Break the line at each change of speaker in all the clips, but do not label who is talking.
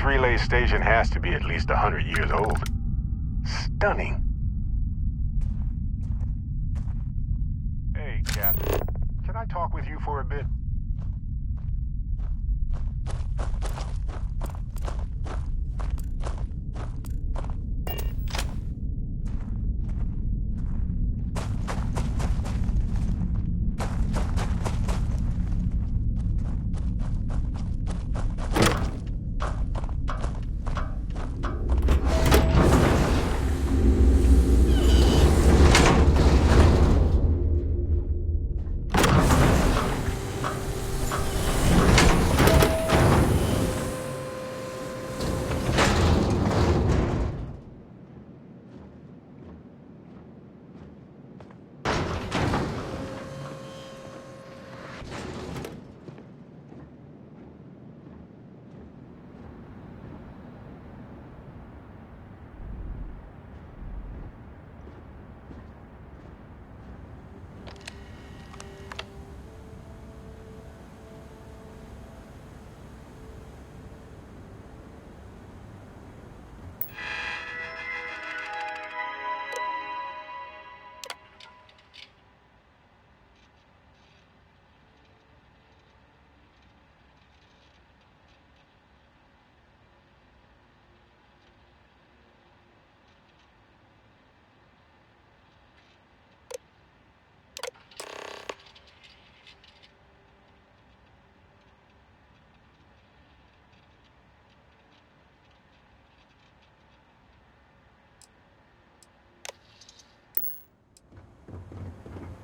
This relay station has to be at least 100 years old. Stunning. Hey, Captain. Can I talk with you for a bit?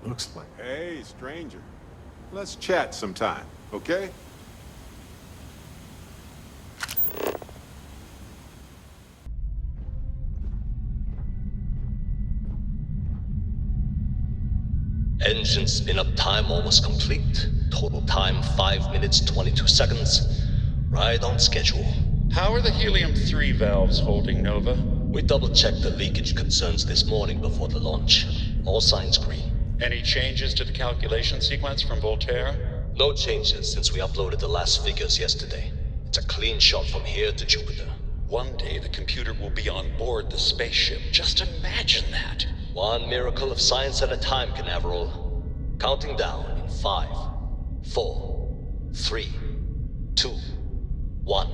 Looks like...
Hey, stranger. Let's chat sometime, okay?
Engine spin-up time almost complete. Total time 5 minutes 22 seconds. Right on schedule.
How are the helium-3 valves holding, Nova?
We double-checked the leakage concerns this morning before the launch. All signs green.
Any changes to the calculation sequence from Voltaire?
No changes since we uploaded the last figures yesterday. It's a clean shot from here to Jupiter.
One day the computer will be on board the spaceship. Just imagine that.
One miracle of science at a time, Canaveral. Counting down in 5, 4, 3, 2, 1.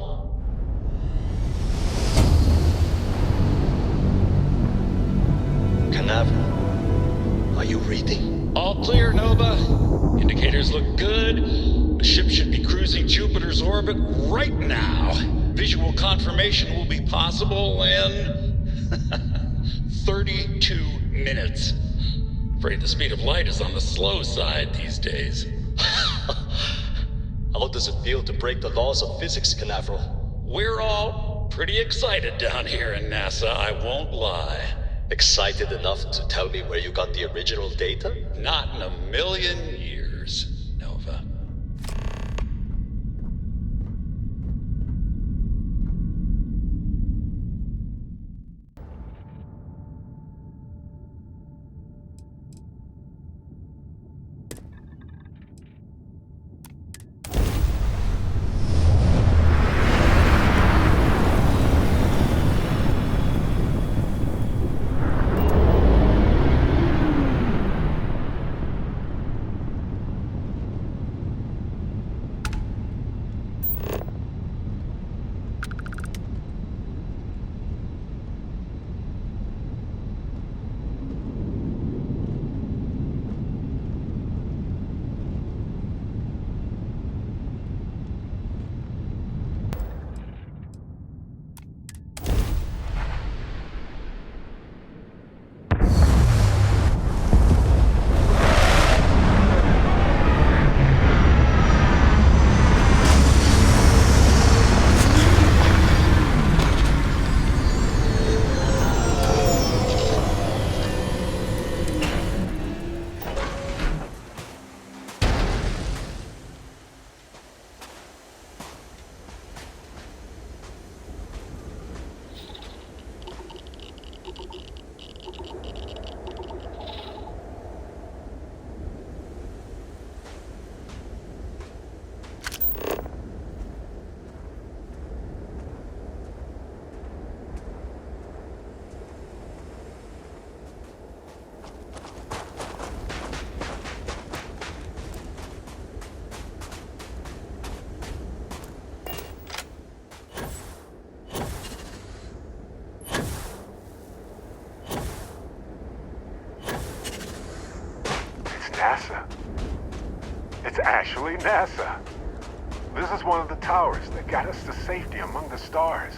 Canaveral, are you reading?
All clear, Nova. Indicators look good. The ship should be cruising Jupiter's orbit right now. Visual confirmation will be possible in 32 minutes. Afraid the speed of light is on the slow side these days.
How does it feel to break the laws of physics, Canaveral?
We're all pretty excited down here in NASA, I won't lie.
Excited enough to tell me where you got the original data?
Not in a million years, Nova.
NASA. It's actually NASA. This is one of the towers that got us to safety among the stars.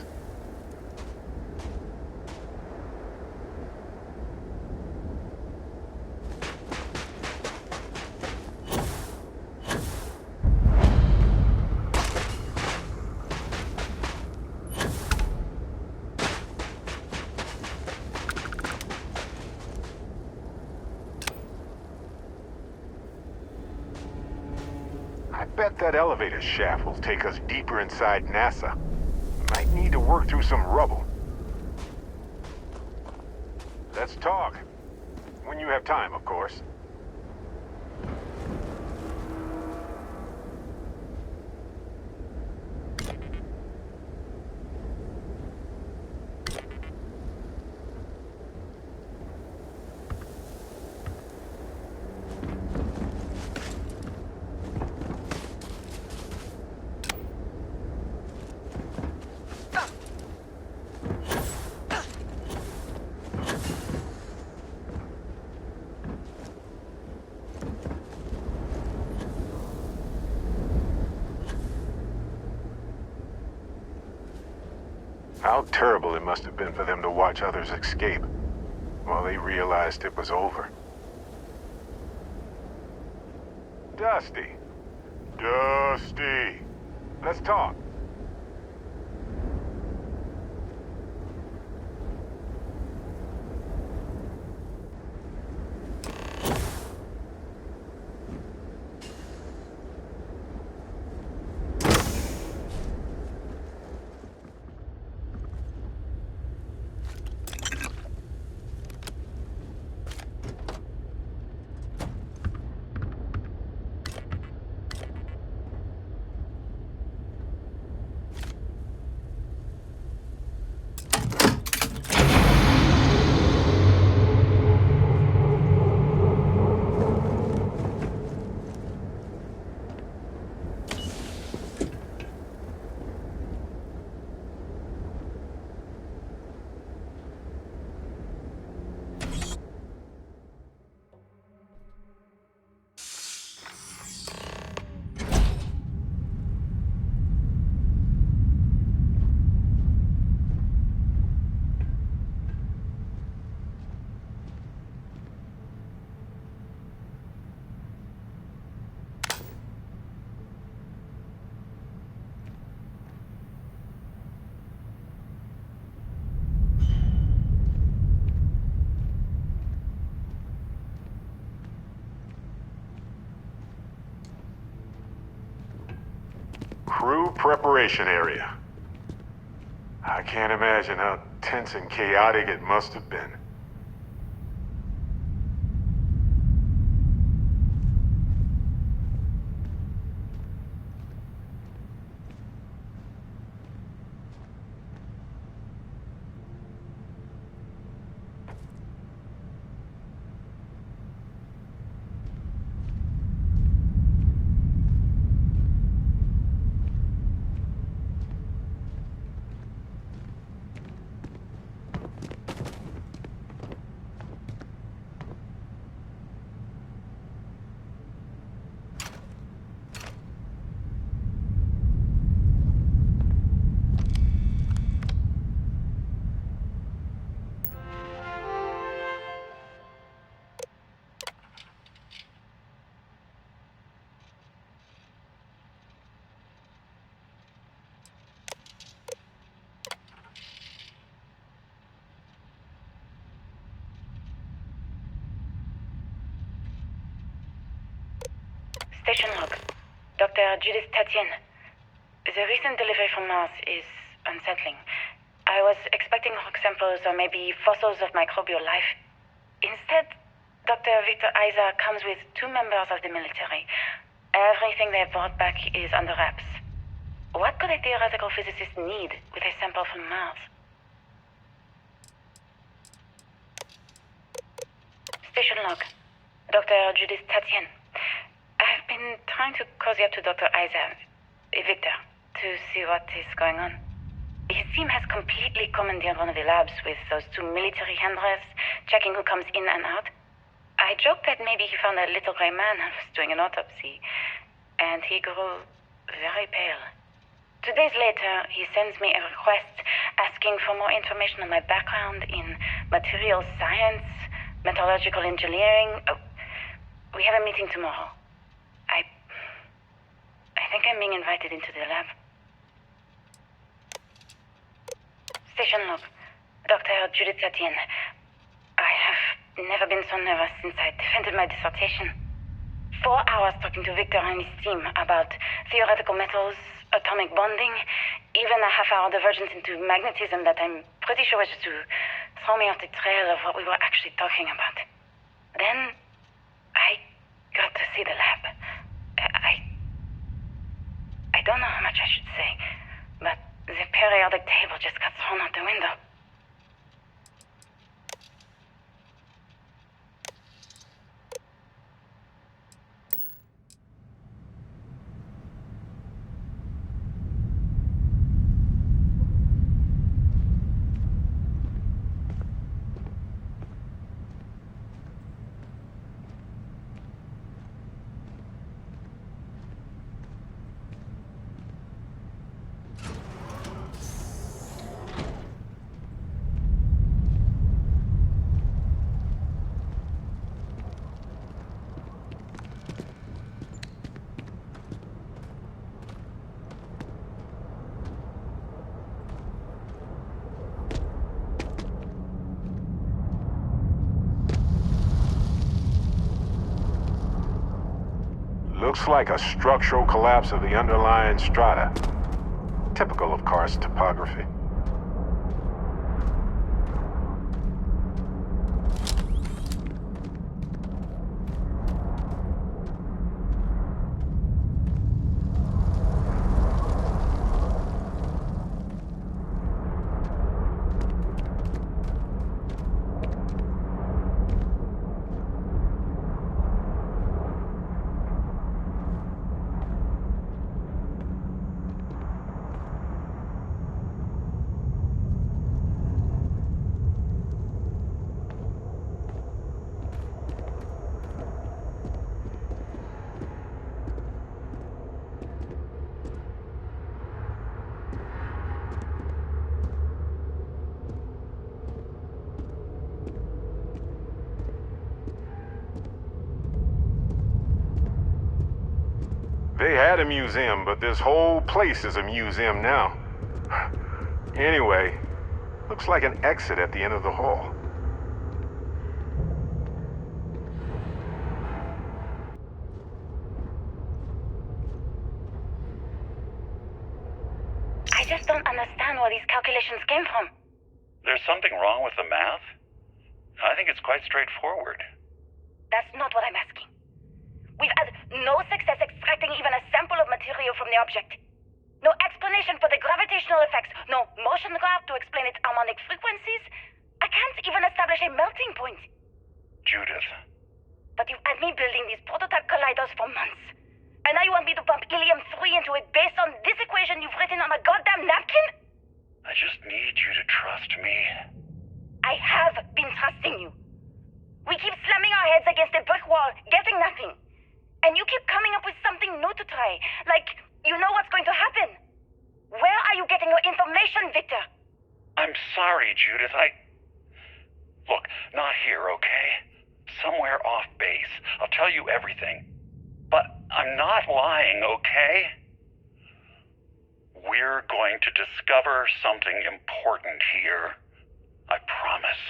I bet that elevator shaft will take us deeper inside NASA. Might need to work through some rubble. Let's talk. When you have time, of course. How terrible it must have been for them to watch others escape while they realized it was over. Dusty. Dusty. Let's talk. Crew preparation area. I can't imagine how tense and chaotic it must have been.
Station log. Dr. Judith Tatien. The recent delivery from Mars is unsettling. I was expecting rock samples or maybe fossils of microbial life. Instead, Dr. Victor Isa comes with 2 members of the military. Everything they brought back is under wraps. What could a theoretical physicist need with a sample from Mars? Station log. Dr. Judith Tatien. I've been trying to cozy up to Dr. Isa, Victor, to see what is going on. His team has completely commandeered one of the labs with those 2 military handlers, checking who comes in and out. I joked that maybe he found a little gray man and was doing an autopsy, and he grew very pale. 2 days later, he sends me a request asking for more information on my background in materials science, metallurgical engineering. Oh, we have a meeting tomorrow. I think I'm being invited into the lab. Station log. Dr. Judith Etienne. I have never been so nervous since I defended my dissertation. 4 hours talking to Victor and his team about theoretical metals, atomic bonding, even a half-hour divergence into magnetism that I'm pretty sure was just to throw me off the trail of what we were actually talking about. Then, I got to see the lab. I don't know how much I should say, but the periodic table just got thrown out the window.
Looks like a structural collapse of the underlying strata. Typical of karst topography. They had a museum, but this whole place is a museum now. Anyway, looks like an exit at the end of the hall.
I just don't understand where these calculations came from.
There's something wrong with the math? I think it's quite straightforward.
That's not what I'm asking. We've had no success extracting even a sample of material from the object. No explanation for the gravitational effects, no motion graph to explain its harmonic frequencies. I can't even establish a melting point.
Judith.
But you've had me building these prototype colliders for months. And now you want me to pump helium-3 into it based on this equation you've written on a goddamn napkin?
I just need you to trust me.
I have been trusting you. We keep slamming our heads against a brick wall, getting nothing. And you keep coming up with something new to try. Like, you know what's going to happen. Where are you getting your information, Victor?
I'm sorry, Judith. Look, not here, okay? Somewhere off base. I'll tell you everything. But I'm not lying, okay? We're going to discover something important here. I promise.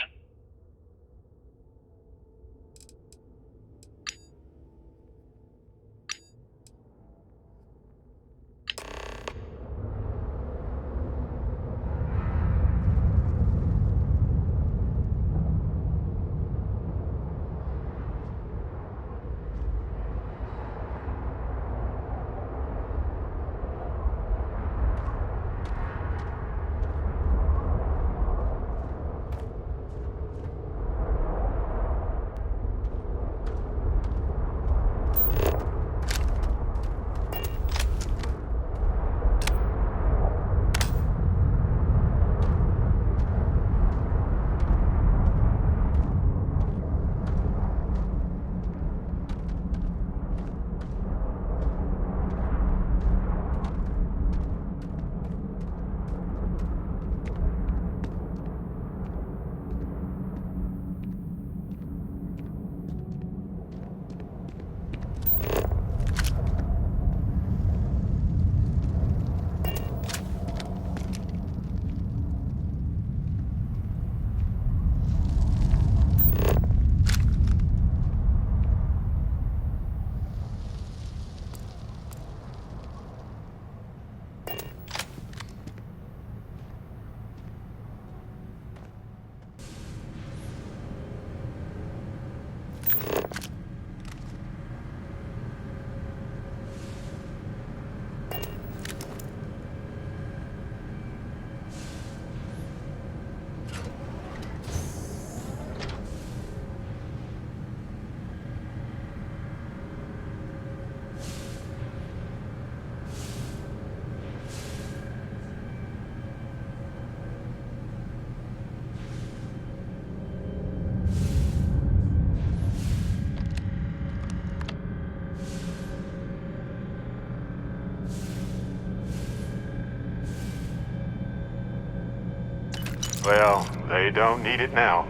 Well, they don't need it now.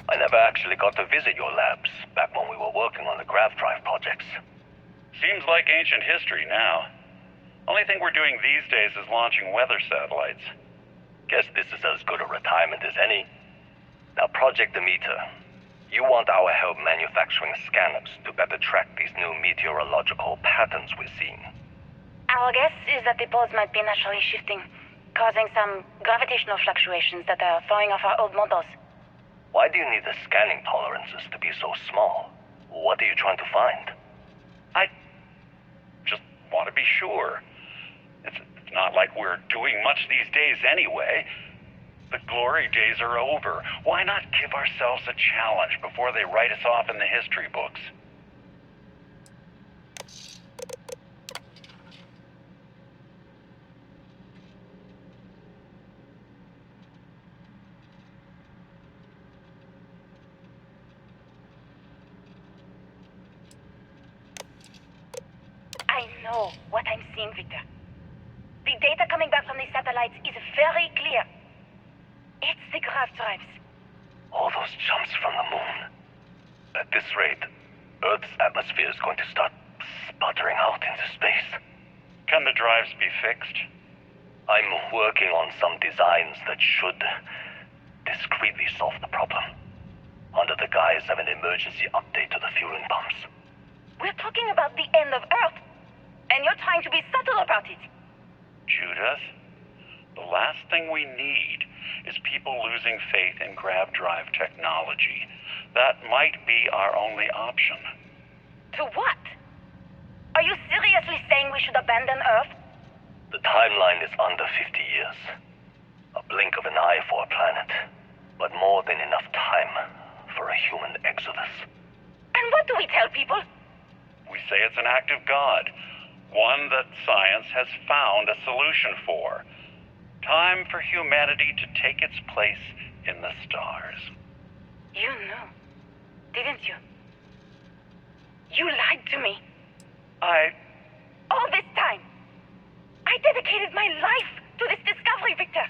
I never actually got to visit your labs back when we were working on the grav drive projects.
Seems like ancient history now. Only thing we're doing these days is launching weather satellites.
Guess this is as good a retirement as any. Now, Project Demeter, you want our help manufacturing scanners to better track these new meteorological patterns we're seeing.
Our guess is that the poles might be naturally shifting, causing some gravitational fluctuations that are throwing off our old models.
Why do you need the scanning tolerances to be so small? What are you trying to find?
I just want to be sure. It's not like we're doing much these days anyway. The glory days are over. Why not give ourselves a challenge before they write us off in the history books?
I know what I'm seeing, Victor. The data coming back from the satellites is very clear. It's the grav drives.
All those jumps from the moon. At this rate, Earth's atmosphere is going to start sputtering out into space.
Can the drives be fixed?
I'm working on some designs that should discreetly solve the problem, under the guise of an emergency update to the fueling pumps.
We're talking about the end of Earth, and you're trying to be subtle about it.
Judith, the last thing we need is people losing faith in grav drive technology. That might be our only option.
To what? Are you seriously saying we should abandon Earth?
The timeline is under 50 years. A blink of an eye for a planet, but more than enough time for a human exodus.
And what do we tell people?
We say it's an act of God, one that science has found a solution for. Time for humanity to take its place in the stars.
You knew, didn't you? You lied to me. All this time, I dedicated my life to this discovery, Victor.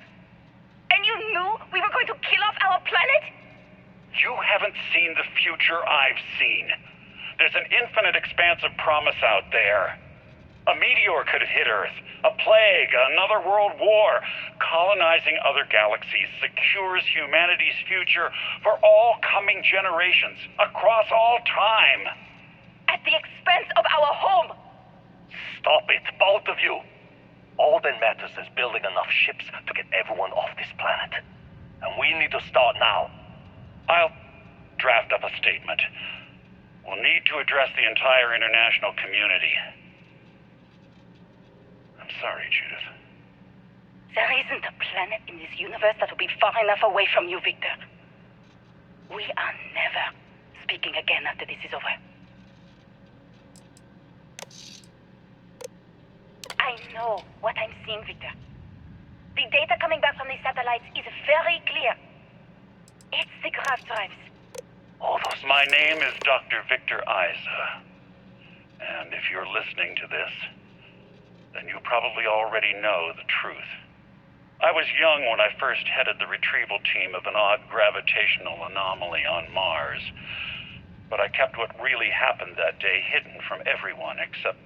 And you knew we were going to kill off our planet?
You haven't seen the future I've seen. There's an infinite expanse of promise out there. A meteor could hit Earth, a plague, another world war. Colonizing other galaxies secures humanity's future for all coming generations, across all time.
At the expense of our home.
Stop it, both of you. All that matters is building enough ships to get everyone off this planet. And we need to start now.
I'll draft up a statement. We'll need to address the entire international community. I'm sorry, Judith.
There isn't a planet in this universe that will be far enough away from you, Victor. We are never speaking again after this is over. I know what I'm seeing, Victor. The data coming back from the satellites is very clear. It's the grav drives.
All those...
My name is Dr. Victor Isa. And if you're listening to this, then you probably already know the truth. I was young when I first headed the retrieval team of an odd gravitational anomaly on Mars, but I kept what really happened that day hidden from everyone except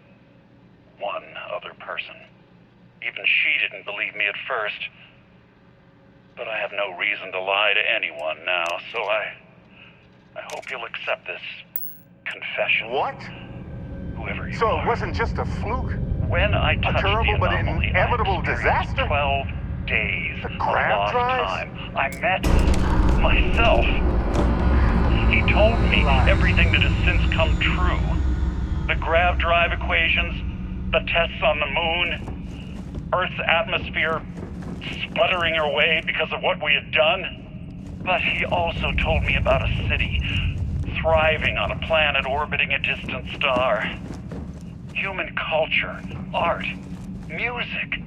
one other person. Even she didn't believe me at first, but I have no reason to lie to anyone now, so I hope you'll accept this confession.
What?
Whoever you
So
are.
it wasn't just a fluke?
When I touched
terrible
the
but
anomaly,
inevitable
I experienced
disaster?
12 days
The
of
grav
lost
drives?
time. I met myself. He told me everything that has since come true. The grav drive equations, the tests on the moon, Earth's atmosphere sputtering away because of what we had done. But he also told me about a city thriving on a planet orbiting a distant star. Human culture, art, music,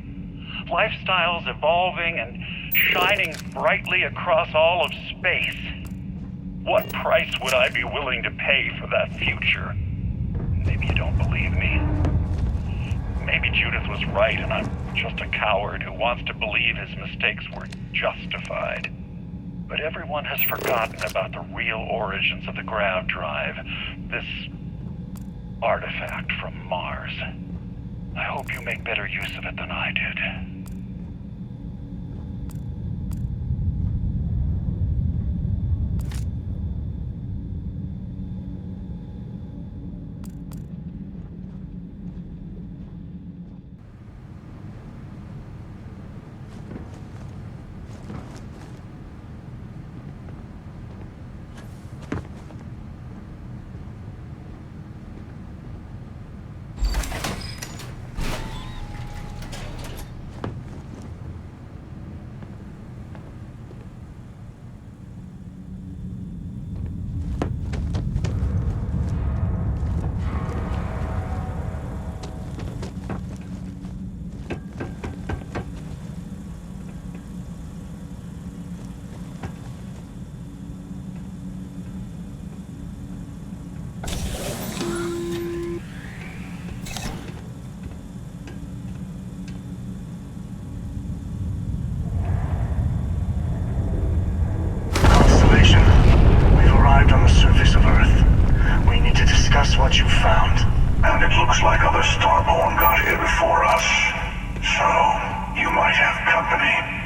lifestyles evolving and shining brightly across all of space. What price would I be willing to pay for that future? Maybe you don't believe me. Maybe Judith was right and I'm just a coward who wants to believe his mistakes were justified. But everyone has forgotten about the real origins of the grav drive, this artifact from Mars. I hope you make better use of it than I did.
What you found. And it looks like other Starborn got here before us. So, you might have company.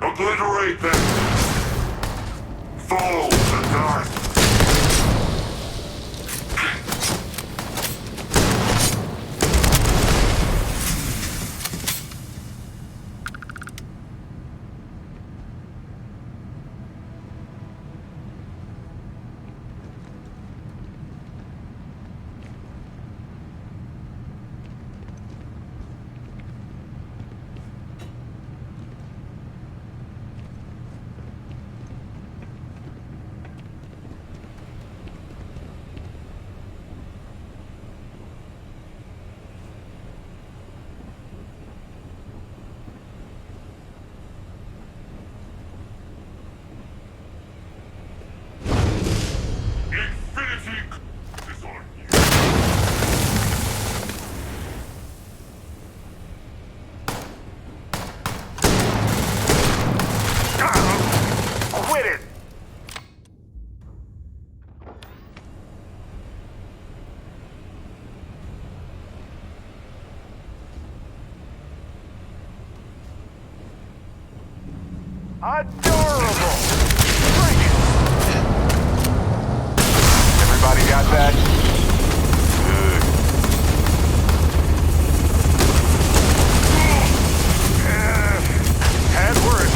Obliterate them! Follow the dark!
Adorable! Drink it! Everybody got that? Good. Had words.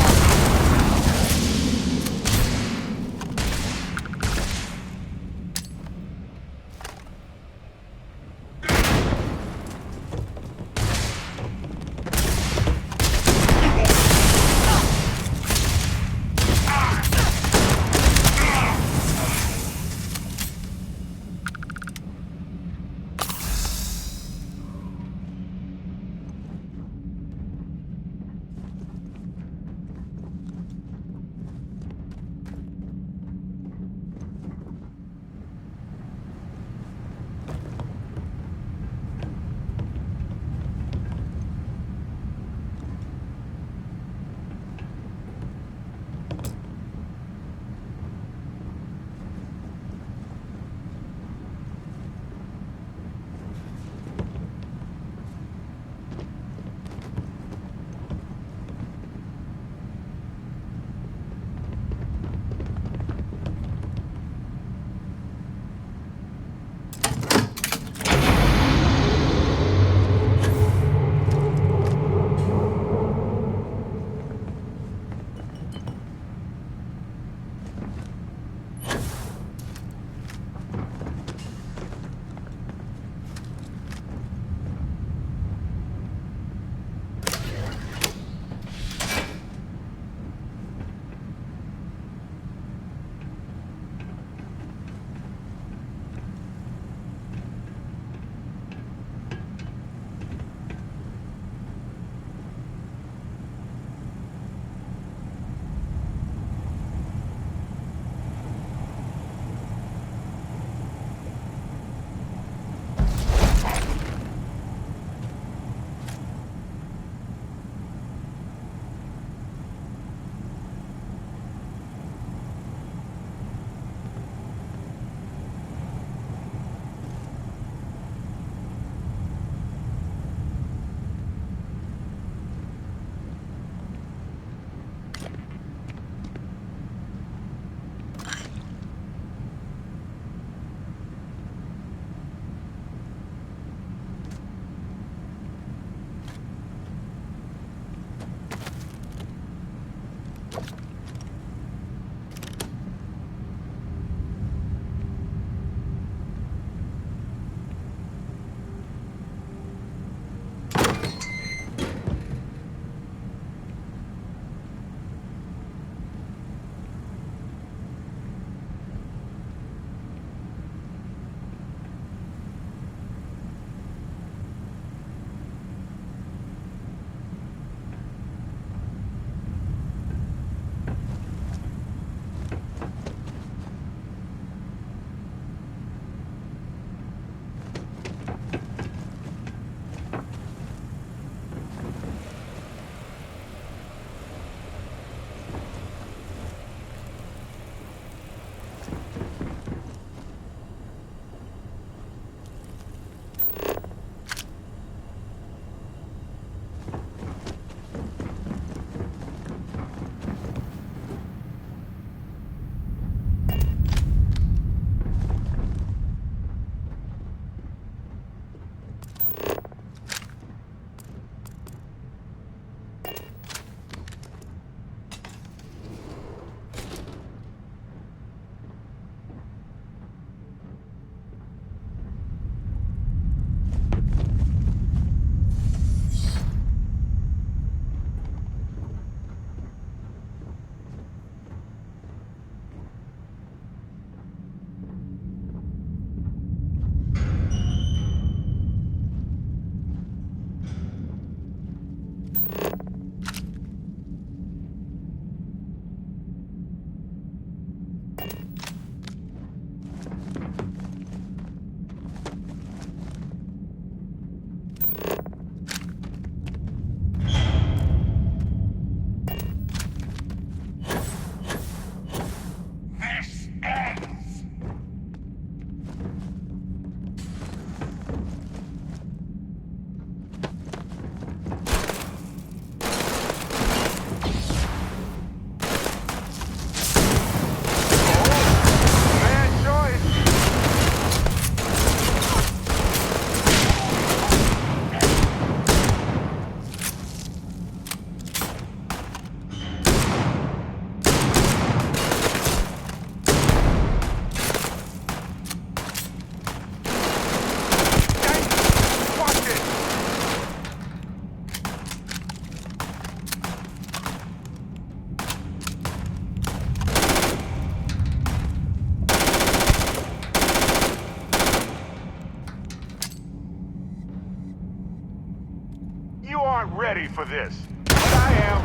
You aren't ready for this, but I am.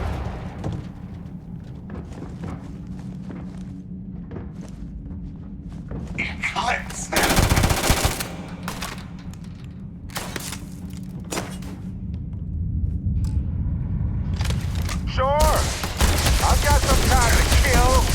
Eclipse!
Sure. I've got some time to kill.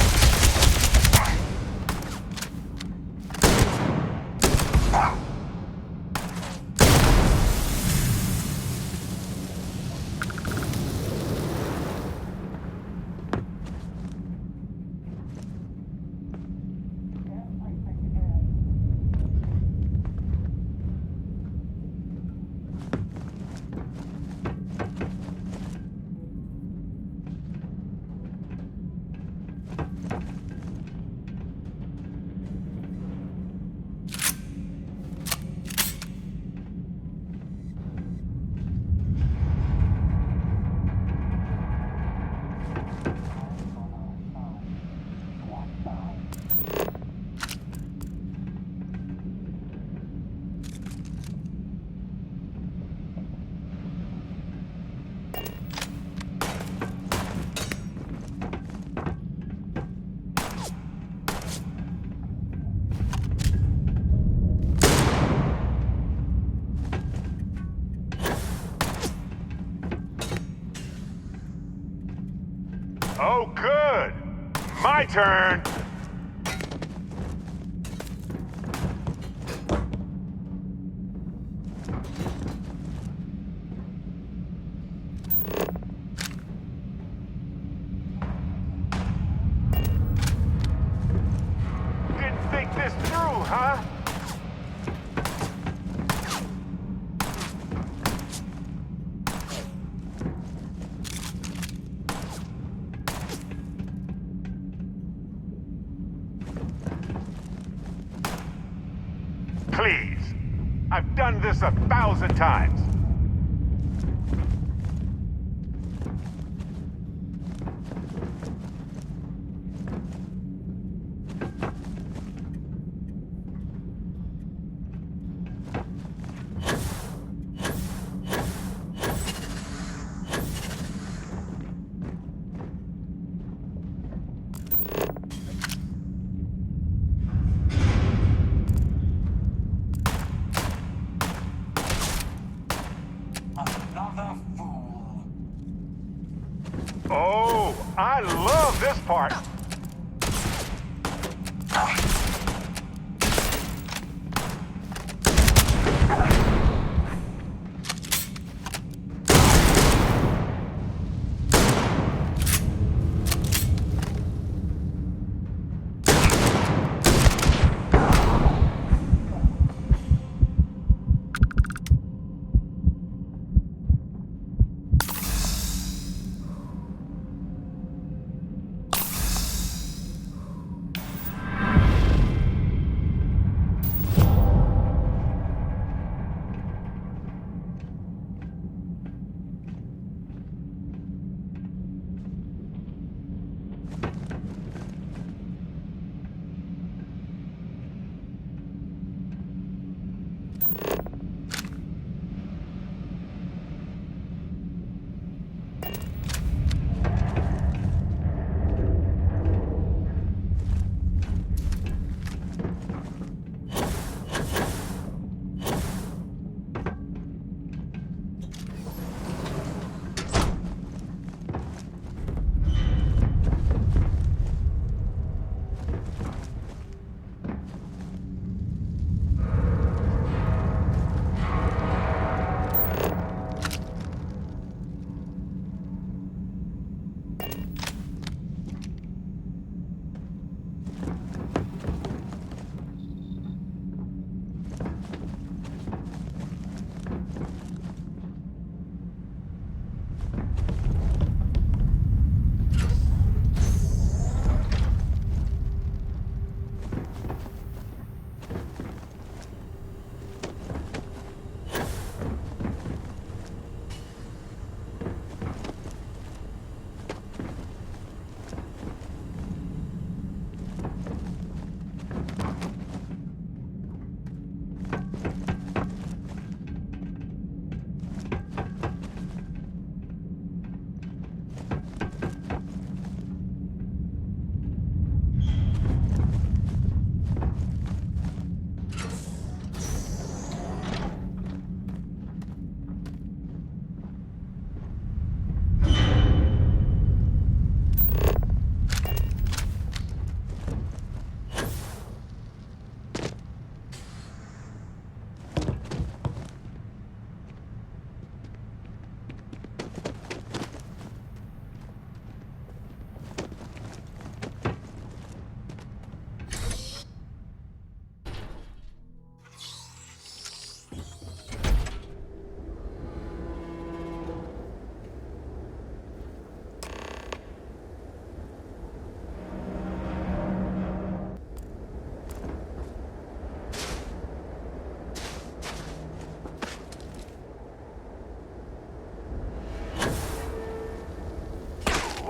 Oh, good. My turn. Didn't think this through, huh? Please. I've done this 1,000 times.
Another fool.
Oh, I love this part.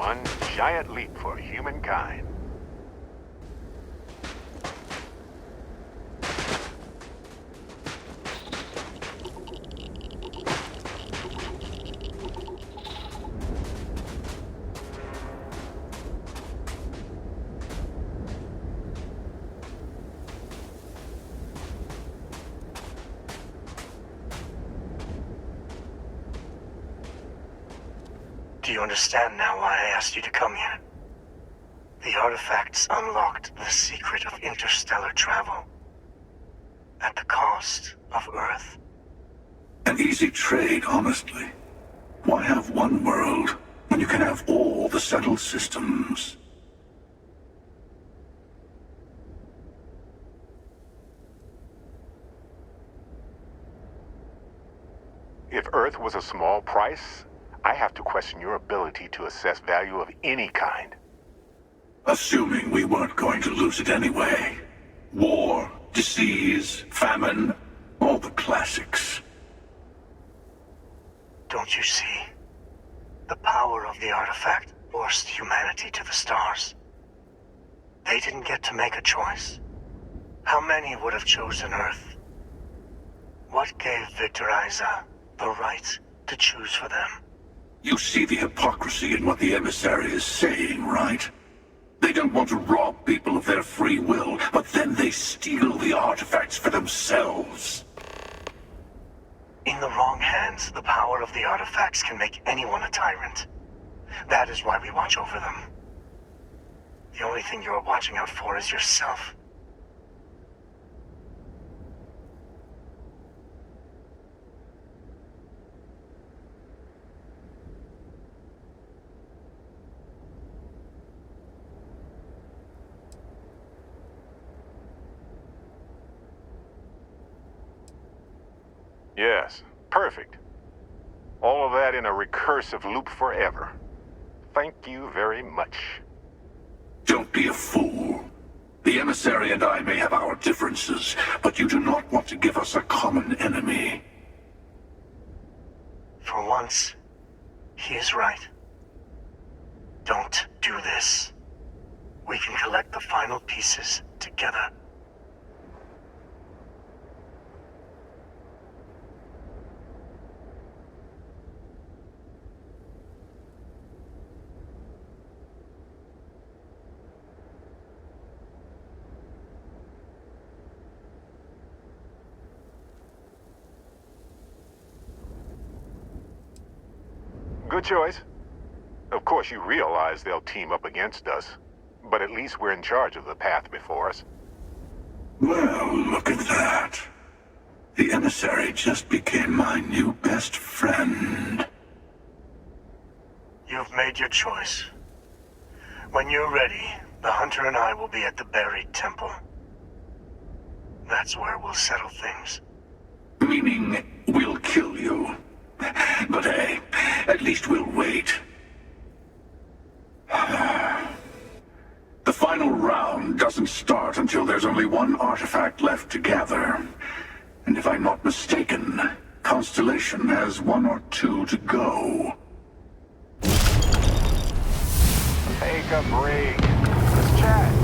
One giant leap for humankind.
Do you understand now why I asked you to come here? The artifacts unlocked the secret of interstellar travel. At the cost of Earth.
An easy trade, honestly. Why have one world when you can have all the settled systems?
If Earth was a small price, I have to question your ability to assess value of any kind.
Assuming we weren't going to lose it anyway. War, disease, famine, all the classics.
Don't you see? The power of the artifact forced humanity to the stars. They didn't get to make a choice. How many would have chosen Earth? What gave Victor Isa the right to choose for them?
You see the hypocrisy in what the emissary is saying, right? They don't want to rob people of their free will, but then they steal the artifacts for themselves.
In the wrong hands, the power of the artifacts can make anyone a tyrant. That is why we watch over them. The only thing you're watching out for is yourself.
Yes, perfect. All of that in a recursive loop forever. Thank you very much.
Don't be a fool. The emissary and I may have our differences, but you do not want to give us a common enemy.
For once, he is right. Don't do this. We can collect the final pieces together.
Good choice. Of course, you realize they'll team up against us, but at least we're in charge of the path before us.
Well, look at that. The emissary just became my new best friend.
You've made your choice. When you're ready, the Hunter and I will be at the buried temple. That's where we'll settle things.
Meaning, we'll kill you. But hey, at least we'll wait. The final round doesn't start until there's only one artifact left to gather. And if I'm not mistaken, Constellation has one or two to go.
Take a break. Let's chat.